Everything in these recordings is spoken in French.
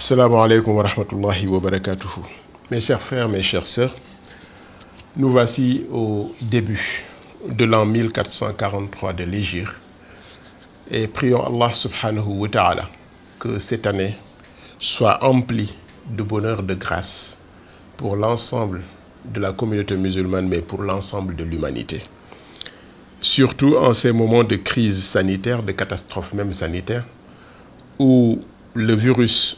Assalamu alaikum wa rahmatullahi wa barakatuhu. Mes chers frères, mes chères sœurs, nous voici au début de l'an 1443 de l'Hégire et prions Allah subhanahu wa ta'ala que cette année soit emplie de bonheur, de grâce pour l'ensemble de la communauté musulmane, mais pour l'ensemble de l'humanité. Surtout en ces moments de crise sanitaire, de catastrophe même sanitaire, où le virus,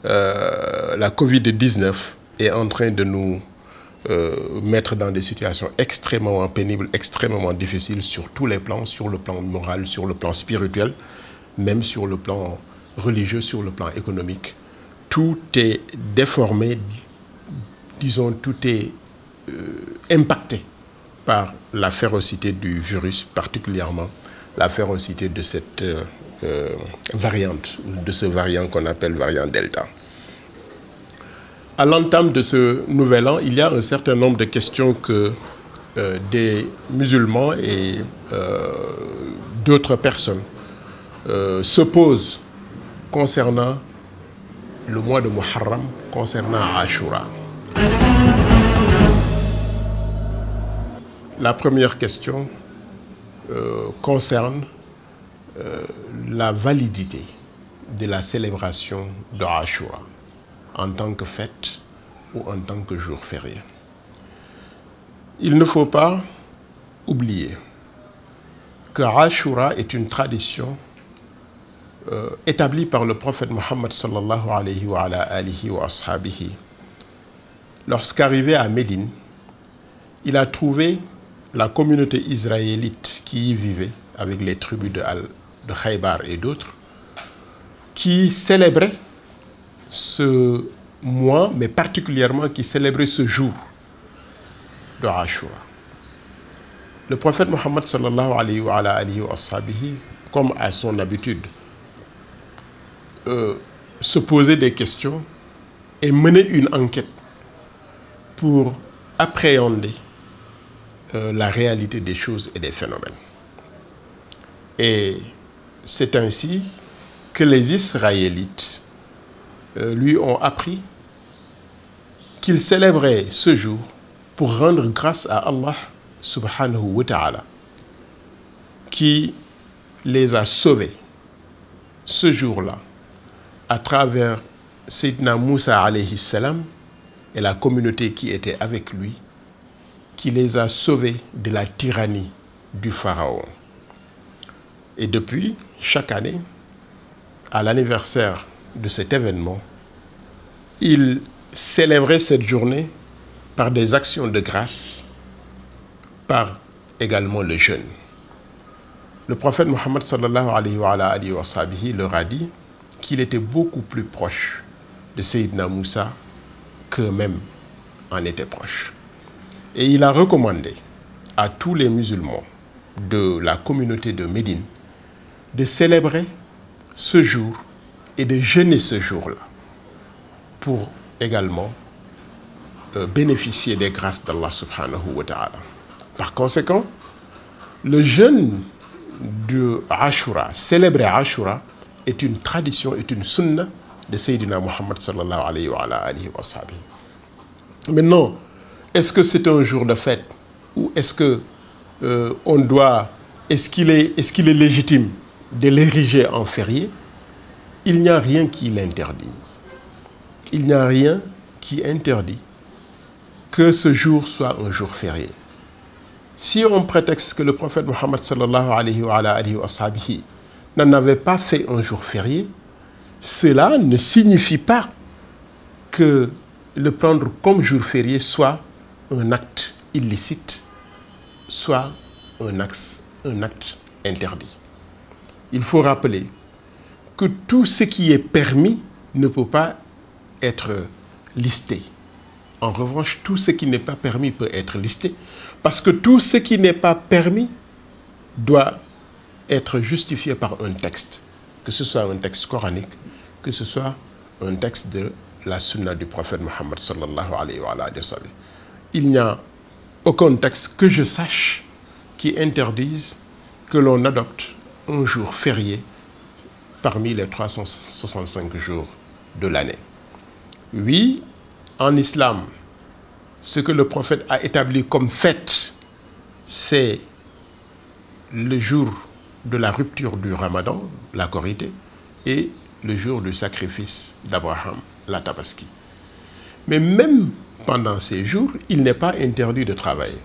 la Covid-19 est en train de nous mettre dans des situations extrêmement pénibles, extrêmement difficiles sur tous les plans, sur le plan moral, sur le plan spirituel, même sur le plan religieux, sur le plan économique. Tout est déformé, disons, tout est impacté par la férocité du virus, particulièrement la férocité de cette variante, de ce variant qu'on appelle variant Delta. À l'entame de ce nouvel an, il y a un certain nombre de questions que des musulmans et d'autres personnes se posent concernant le mois de Muharram, concernant Ashura. La première question concerne la validité de la célébration de Ashura en tant que fête ou en tant que jour férié. Il ne faut pas oublier que Ashura est une tradition établie par le prophète Mohammed sallallahu alayhi wa ala alihi wa ashabihi. Lorsqu'arrivé à Médine, il a trouvé la communauté israélite qui y vivait avec les tribus de Khaybar et d'autres, qui célébraient ce mois, mais particulièrement qui célébraient ce jour de Ashura. Le prophète Mohammed sallallahu alayhi wa alihi wa sahbihi, comme à son habitude, se posait des questions et menait une enquête pour appréhender la réalité des choses et des phénomènes. Et c'est ainsi que les Israélites lui ont appris qu'ils célébraient ce jour pour rendre grâce à Allah subhanahu wa ta'ala, qui les a sauvés ce jour-là à travers Sayyidina Moussa alayhi salam et la communauté qui était avec lui, qui les a sauvés de la tyrannie du Pharaon. Et depuis, chaque année, à l'anniversaire de cet événement, il célébrait cette journée par des actions de grâce, par également le jeûne. Le prophète Mohammed sallallahu alayhi wa sahbihi leur a dit qu'il était beaucoup plus proche de Sayyidina Moussa qu'eux-mêmes en étaient proches. Et il a recommandé à tous les musulmans de la communauté de Médine de célébrer ce jour et de jeûner ce jour-là pour également bénéficier des grâces d'Allah subhanahu wa ta'ala. Par conséquent, le jeûne de Ashura, célébrer Ashura, est une tradition, est une sunna de Sayyidina Muhammad sallallahu alayhi wa alihi wa sahbihi. Maintenant, est-ce que c'est un jour de fête ou est-ce que est-ce qu'il est légitime de l'ériger en férié? Il n'y a rien qui l'interdise. Il n'y a rien qui interdit que ce jour soit un jour férié. Si on prétexte que le prophète Mohammed sallallahu alayhi wa alihi wa sahbihi n'en avait pas fait un jour férié, cela ne signifie pas que le prendre comme jour férié soit un acte illicite, soit un acte interdit. Il faut rappeler que tout ce qui est permis ne peut pas être listé. En revanche, tout ce qui n'est pas permis peut être listé, parce que tout ce qui n'est pas permis doit être justifié par un texte, que ce soit un texte coranique, que ce soit un texte de la sunna du prophète Mohammed sallallahu alayhi wa sallam. Il n'y a aucun texte que je sache qui interdise que l'on adopte un jour férié parmi les 365 jours de l'année. Oui, en islam, ce que le prophète a établi comme fête, c'est le jour de la rupture du Ramadan, la Korité, et le jour du sacrifice d'Abraham, la Tabaski. Mais même pendant ces jours, il n'est pas interdit de travailler.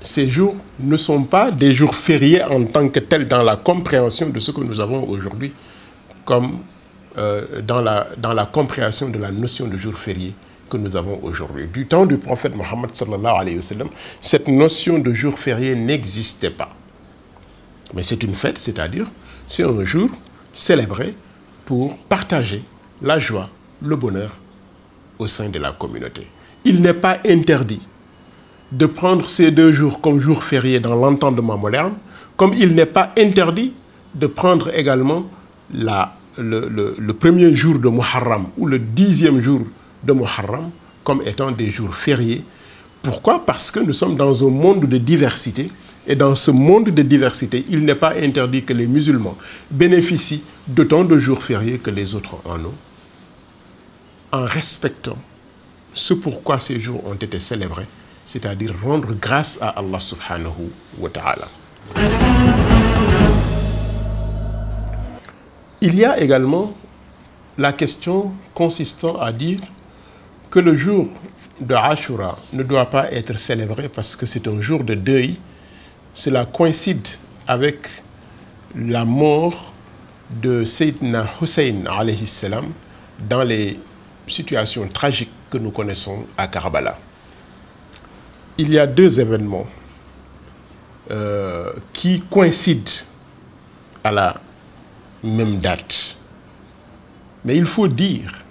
Ces jours ne sont pas des jours fériés en tant que tels dans la compréhension de ce que nous avons aujourd'hui, comme dans la compréhension de la notion de jour férié que nous avons aujourd'hui. Du temps du prophète Mohammed sallallahu alayhi wa sallam, cette notion de jour férié n'existait pas. Mais c'est une fête, c'est-à-dire c'est un jour célébré pour partager la joie, le bonheur au sein de la communauté. Il n'est pas interdit de prendre ces 2 jours comme jours fériés dans l'entendement moderne, comme il n'est pas interdit de prendre également le premier jour de Muharram ou le 10e jour de Muharram comme étant des jours fériés. Pourquoi? Parce que nous sommes dans un monde de diversité, et dans ce monde de diversité, il n'est pas interdit que les musulmans bénéficient d'autant de jours fériés que les autres en ont, en respectant ce pourquoi ces jours ont été célébrés, c'est-à-dire rendre grâce à Allah subhanahu wa ta'ala. Il y a également la question consistant à dire que le jour de Ashura ne doit pas être célébré parce que c'est un jour de deuil. Cela coïncide avec la mort de Sayyidina Hussein alayhi salam dans les situations tragiques que nous connaissons à Karbala. Il y a 2 événements qui coïncident à la même date. Mais il faut dire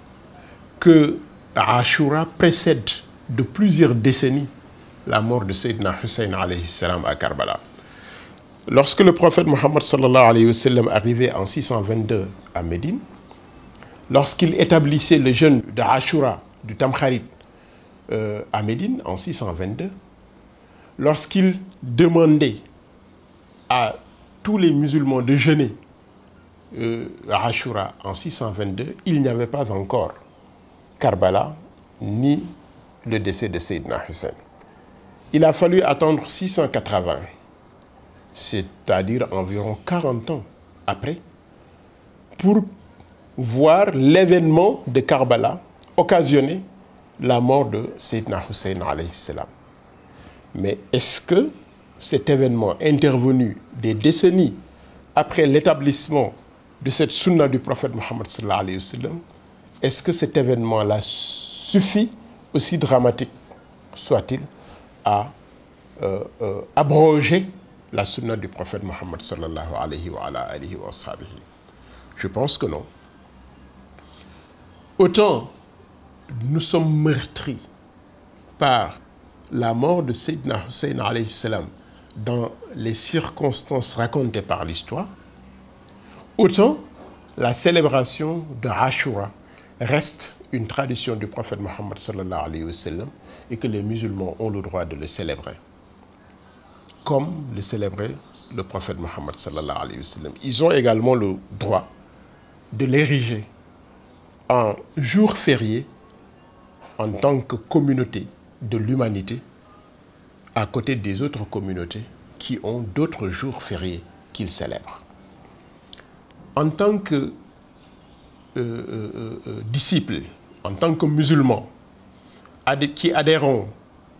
que Ashura précède de plusieurs décennies la mort de Sayyidina Hussein alayhi salam à Karbala. Lorsque le prophète Mohammed sallallahu alayhi wa sallam arrivait en 622 à Médine, lorsqu'il établissait le jeûne de Ashura, du Tamkharit, à Médine en 622, lorsqu'il demandait à tous les musulmans de jeûner à Ashura en 622, il n'y avait pas encore Karbala ni le décès de Sayyidina Hussein. Il a fallu attendre 680, c'est-à-dire environ 40 ans après, pour voir l'événement de Karbala occasionner la mort de Sayyidina Hussein alayhi salam. Mais est-ce que cet événement intervenu des décennies après l'établissement de cette sunna du prophète Mohammed sallallahu alayhi wa sallam, est-ce que cet événement-là suffit, aussi dramatique soit-il, à abroger la sunna du prophète Mohammed sallallahu alayhi wa sallam? Je pense que non. Autant nous sommes meurtris par la mort de Sayyidina Hussein alayhi salam dans les circonstances racontées par l'histoire, autant la célébration de Ashura reste une tradition du prophète Mohammed sallallahu alayhi wa sallam et que les musulmans ont le droit de le célébrer comme le célébrait le prophète Mohammed sallallahu alayhi wa sallam. Ils ont également le droit de l'ériger en jour férié en tant que communauté de l'humanité à côté des autres communautés qui ont d'autres jours fériés qu'ils célèbrent. En tant que disciples, en tant que musulmans qui adhérons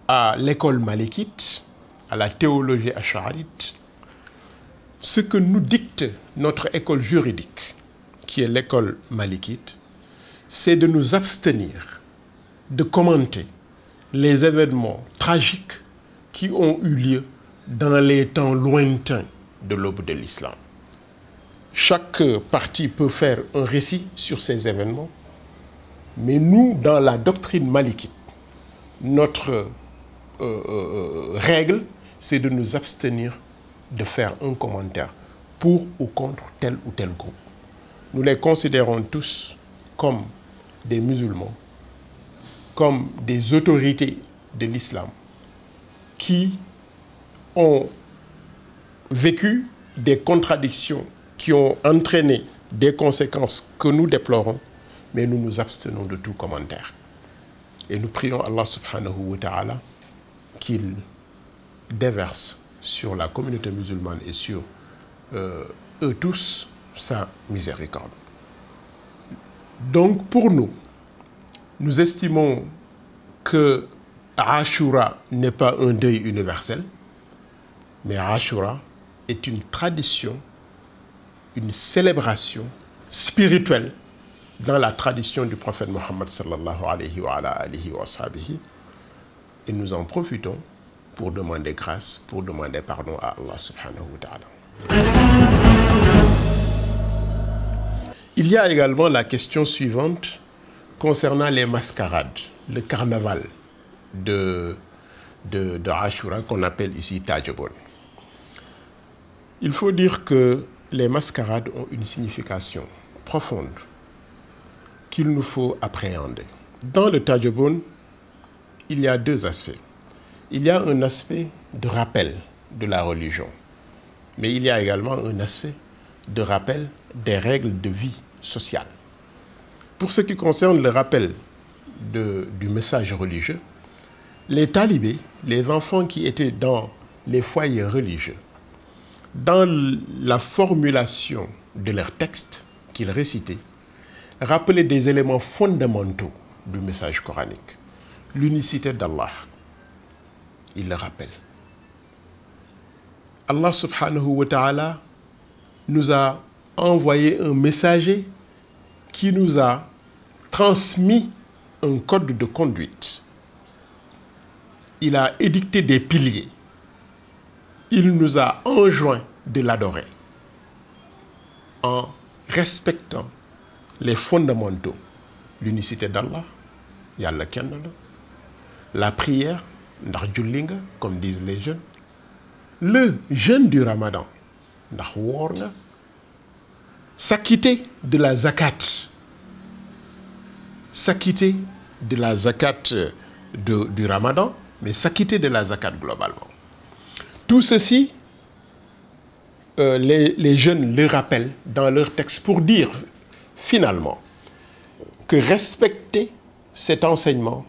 à l'école malikite, à la théologie ash'arite, ce que nous dicte notre école juridique, qui est l'école malikite, c'est de nous abstenir de commenter les événements tragiques qui ont eu lieu dans les temps lointains de l'aube de l'islam. Chaque partie peut faire un récit sur ces événements, mais nous, dans la doctrine malikite, notre règle, c'est de nous abstenir de faire un commentaire pour ou contre tel ou tel groupe. Nous les considérons tous comme des musulmans, comme des autorités de l'islam qui ont vécu des contradictions qui ont entraîné des conséquences que nous déplorons, mais nous nous abstenons de tout commentaire. Et nous prions Allah subhanahu wa ta'ala qu'il déverse sur la communauté musulmane et sur eux tous sa miséricorde. Donc pour nous, nous estimons que Ashura n'est pas un deuil universel, mais Ashura est une tradition, une célébration spirituelle dans la tradition du prophète Mohammed sallallahu alayhi wa sahbihi. Et nous en profitons pour demander grâce, pour demander pardon à Allah subhanahu wa ta'ala. Il y a également la question suivante concernant les mascarades, le carnaval de Ashura qu'on appelle ici Tajabon. Il faut dire que les mascarades ont une signification profonde qu'il nous faut appréhender. Dans le Tajabon, il y a deux aspects. Il y a un aspect de rappel de la religion, mais il y a également un aspect de rappel des règles de vie sociale. Pour ce qui concerne le rappel du message religieux, les talibés, les enfants qui étaient dans les foyers religieux, dans la formulation de leurs textes qu'ils récitaient, rappelaient des éléments fondamentaux du message coranique. L'unicité d'Allah, il le rappelle. Allah subhanahu wa ta'ala nous a envoyé un messager qui nous a transmis un code de conduite. Il a édicté des piliers. Il nous a enjoint de l'adorer en respectant les fondamentaux. L'unicité d'Allah, Yalla kenn la prière, ndax julli nga, comme disent les jeunes, le jeûne du Ramadan, ndax woor nga, s'acquitter de la zakat, s'acquitter de la zakat du Ramadan, mais s'acquitter de la zakat globalement. Tout ceci, les jeunes le rappellent dans leur texte pour dire finalement que respecter cet enseignement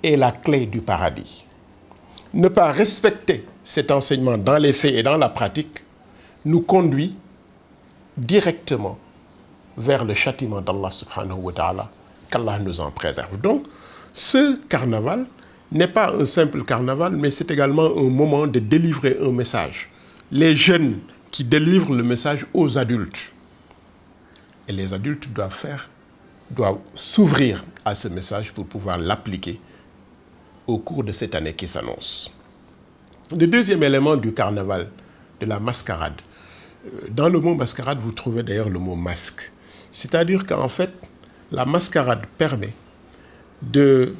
est la clé du paradis. Ne pas respecter cet enseignement dans les faits et dans la pratique nous conduit directement vers le châtiment d'Allah subhanahu wa ta'ala, qu'Allah nous en préserve. Donc, ce carnaval n'est pas un simple carnaval, mais c'est également un moment de délivrer un message. Les jeunes qui délivrent le message aux adultes. Et les adultes doivent s'ouvrir à ce message pour pouvoir l'appliquer au cours de cette année qui s'annonce. Le deuxième élément du carnaval, de la mascarade. Dans le mot mascarade, vous trouvez d'ailleurs le mot masque. C'est-à-dire qu'en fait, la mascarade permet de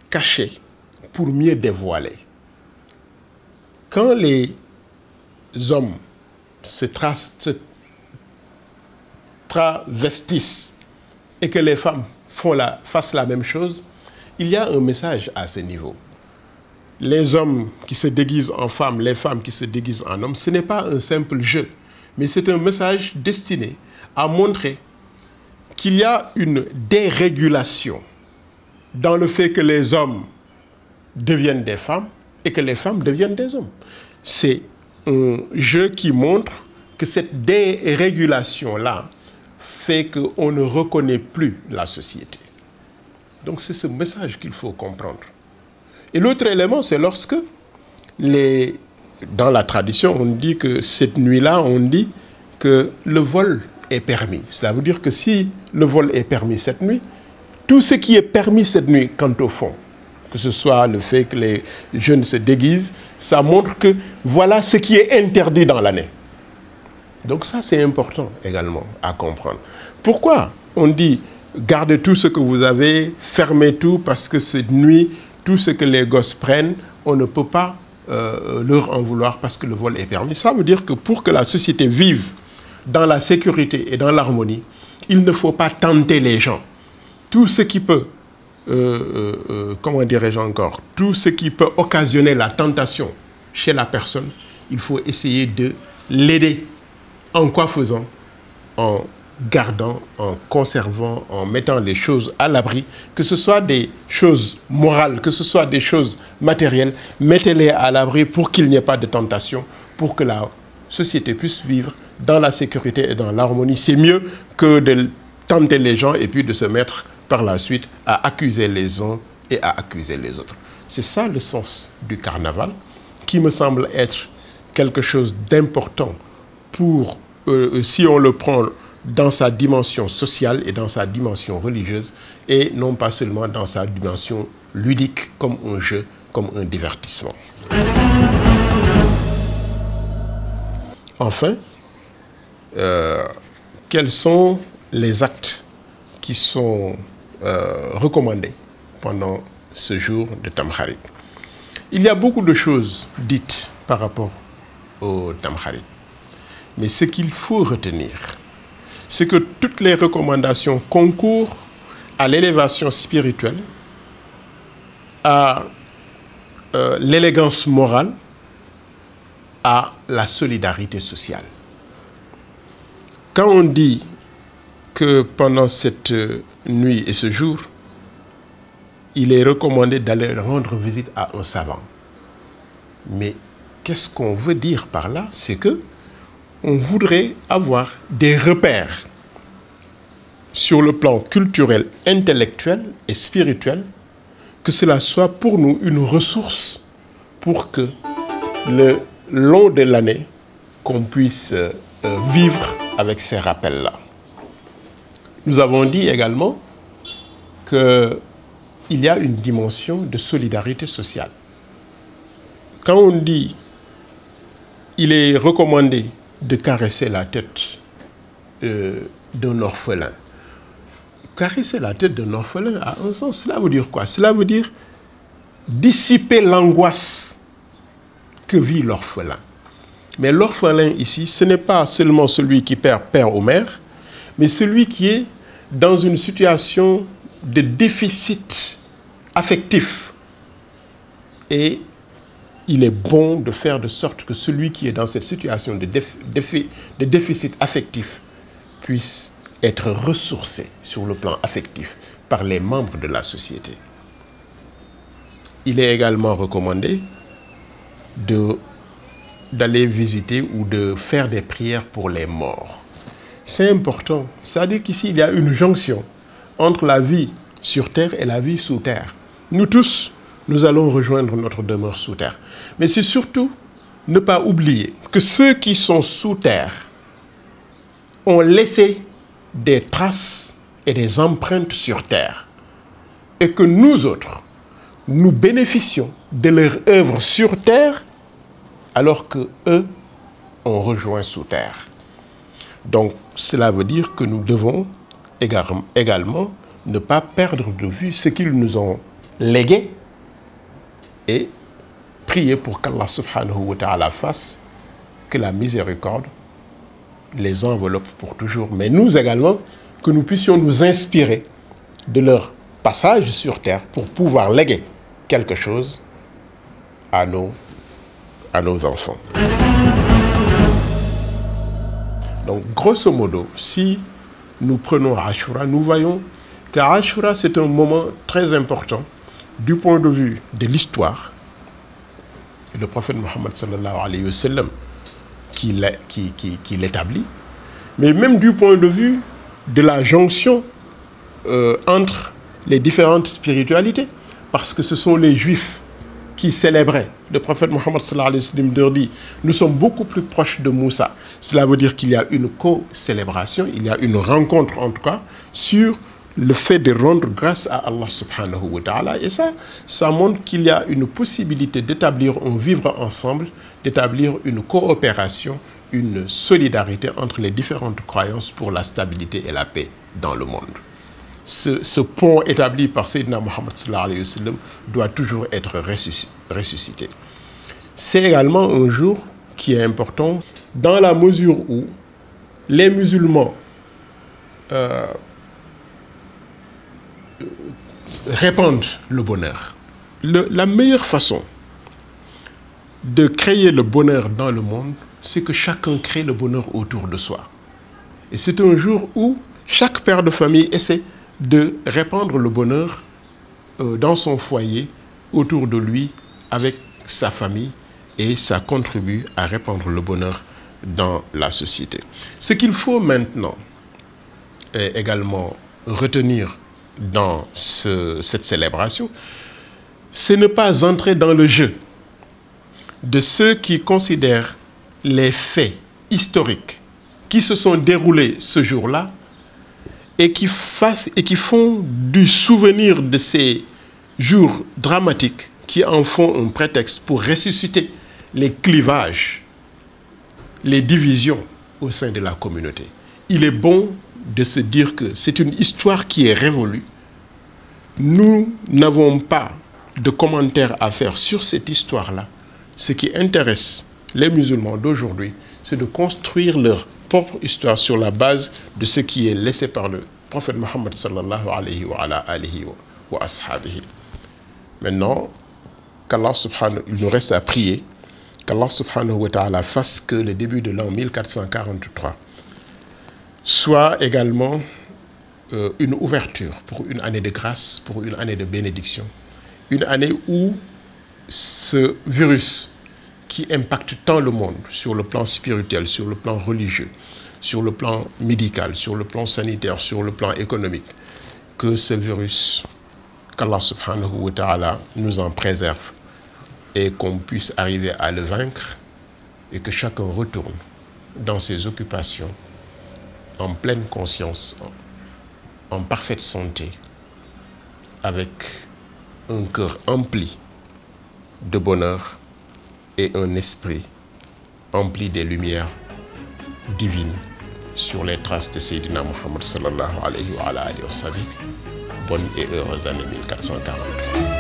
cacher pour mieux dévoiler. Quand les hommes se travestissent et que les femmes fassent la même chose, il y a un message à ce niveau. Les hommes qui se déguisent en femmes, les femmes qui se déguisent en hommes, ce n'est pas un simple jeu, mais c'est un message destiné à montrer qu'il y a une dérégulation dans le fait que les hommes deviennent des femmes et que les femmes deviennent des hommes. C'est un jeu qui montre que cette dérégulation-là fait qu'on ne reconnaît plus la société. Donc c'est ce message qu'il faut comprendre. Et l'autre élément, c'est lorsque, dans la tradition, on dit que cette nuit-là, on dit que le vol est permis. Cela veut dire que si le vol est permis cette nuit, tout ce qui est permis cette nuit, quant au fond, que ce soit le fait que les jeunes se déguisent, ça montre que voilà ce qui est interdit dans l'année. Donc ça, c'est important également à comprendre. Pourquoi on dit gardez tout ce que vous avez, fermez tout, parce que cette nuit, tout ce que les gosses prennent, on ne peut pas leur en vouloir parce que le vol est permis. Ça veut dire que pour que la société vive dans la sécurité et dans l'harmonie, il ne faut pas tenter les gens. Tout ce qui peut, comment dirais-je encore, tout ce qui peut occasionner la tentation chez la personne, il faut essayer de l'aider. En quoi faisant? En gardant, en conservant, en mettant les choses à l'abri, que ce soit des choses morales, que ce soit des choses matérielles, mettez-les à l'abri pour qu'il n'y ait pas de tentation, pour que la société puisse vivre dans la sécurité et dans l'harmonie. C'est mieux que de tenter les gens et puis de se mettre par la suite à accuser les uns et à accuser les autres. C'est ça le sens du carnaval, qui me semble être quelque chose d'important pour, si on le prend dans sa dimension sociale et dans sa dimension religieuse, et non pas seulement dans sa dimension ludique, comme un jeu, comme un divertissement. Enfin, quels sont les actes qui sont recommandés pendant ce jour de Tamkharit? Il y a beaucoup de choses dites par rapport au Tamkharit. Mais ce qu'il faut retenir, c'est que toutes les recommandations concourent à l'élévation spirituelle, à l'élégance morale, à la solidarité sociale. Quand on dit que pendant cette nuit et ce jour, il est recommandé d'aller rendre visite à un savant. Mais qu'est-ce qu'on veut dire par là? C'est que on voudrait avoir des repères sur le plan culturel, intellectuel et spirituel, que cela soit pour nous une ressource pour que le long de l'année, qu'on puisse vivre avec ces rappels-là. Nous avons dit également qu'il y a une dimension de solidarité sociale. Quand on dit il est recommandé de caresser la tête d'un orphelin, caresser la tête d'un orphelin a un sens. Cela veut dire quoi? Cela veut dire dissiper l'angoisse que vit l'orphelin. Mais l'orphelin ici, ce n'est pas seulement celui qui perd père ou mère, mais celui qui est dans une situation de déficit affectif. Et il est bon de faire de sorte que celui qui est dans cette situation de déficit affectif puisse être ressourcé sur le plan affectif par les membres de la société. Il est également recommandé d'aller visiter ou de faire des prières pour les morts. C'est important. C'est-à-dire qu'ici, il y a une jonction entre la vie sur terre et la vie sous terre. Nous tous, nous allons rejoindre notre demeure sous terre. Mais c'est surtout ne pas oublier que ceux qui sont sous terre ont laissé des traces et des empreintes sur terre. Et que nous autres, nous bénéficions de leur œuvre sur terre alors que eux ont rejoint sous terre. Donc, cela veut dire que nous devons également ne pas perdre de vue ce qu'ils nous ont légué et prier pour qu'Allah subhanahu wa ta'ala fasse que la miséricorde les enveloppe pour toujours. Mais nous également, que nous puissions nous inspirer de leur passage sur terre pour pouvoir léguer quelque chose à nos enfants. Donc, grosso modo, si nous prenons Ashura, nous voyons qu'Ashura, c'est un moment très important du point de vue de l'histoire. Le prophète Mohammed sallallahu alayhi wa sallam qui l'établit, mais même du point de vue de la jonction entre les différentes spiritualités, parce que ce sont les Juifs qui célébraient. Le prophète Mohammed sallallahu alayhi wa sallam leur dit, nous sommes beaucoup plus proches de Moussa. Cela veut dire qu'il y a une co-célébration, il y a une rencontre en tout cas sur le fait de rendre grâce à Allah subhanahu wa ta'ala. Et ça montre qu'il y a une possibilité d'établir un vivre ensemble, d'établir une coopération, une solidarité entre les différentes croyances pour la stabilité et la paix dans le monde. Ce pont établi par Sayyidina Muhammad sallallahu alayhi wa sallam doit toujours être ressuscité. C'est également un jour qui est important dans la mesure où les musulmans répandent le bonheur. La meilleure façon de créer le bonheur dans le monde, c'est que chacun crée le bonheur autour de soi. Et c'est un jour où chaque père de famille essaie de répandre le bonheur dans son foyer, autour de lui, avec sa famille, et ça contribue à répandre le bonheur dans la société. Ce qu'il faut maintenant également retenir dans cette célébration, c'est ne pas entrer dans le jeu de ceux qui considèrent les faits historiques qui se sont déroulés ce jour-là et qui font du souvenir de ces jours dramatiques, qui en font un prétexte pour ressusciter les clivages, les divisions au sein de la communauté. Il est bon de se dire que c'est une histoire qui est révolue. Nous n'avons pas de commentaires à faire sur cette histoire-là. Ce qui intéresse les musulmans d'aujourd'hui, c'est de construire leur propre histoire sur la base de ce qui est laissé par le prophète Mohammed sallallahu alayhi wa ala alihi wa ashabihi. Maintenant, qu'Allah subhanahu, il nous reste à prier qu'Allah subhanahu wa ta'ala fasse que le début de l'an 1443 soit également une ouverture pour une année de grâce, pour une année de bénédiction, une année où ce virus qui impacte tant le monde sur le plan spirituel, sur le plan religieux, sur le plan médical, sur le plan sanitaire, sur le plan économique, que ce virus, qu'Allah subhanahu wa ta'ala nous en préserve et qu'on puisse arriver à le vaincre et que chacun retourne dans ses occupations en pleine conscience, en parfaite santé, avec un cœur empli de bonheur et un esprit empli des lumières divines sur les traces de Sayyidina Muhammad sallallahu alayhi wa sallam. Bonne et heureuse année 1443.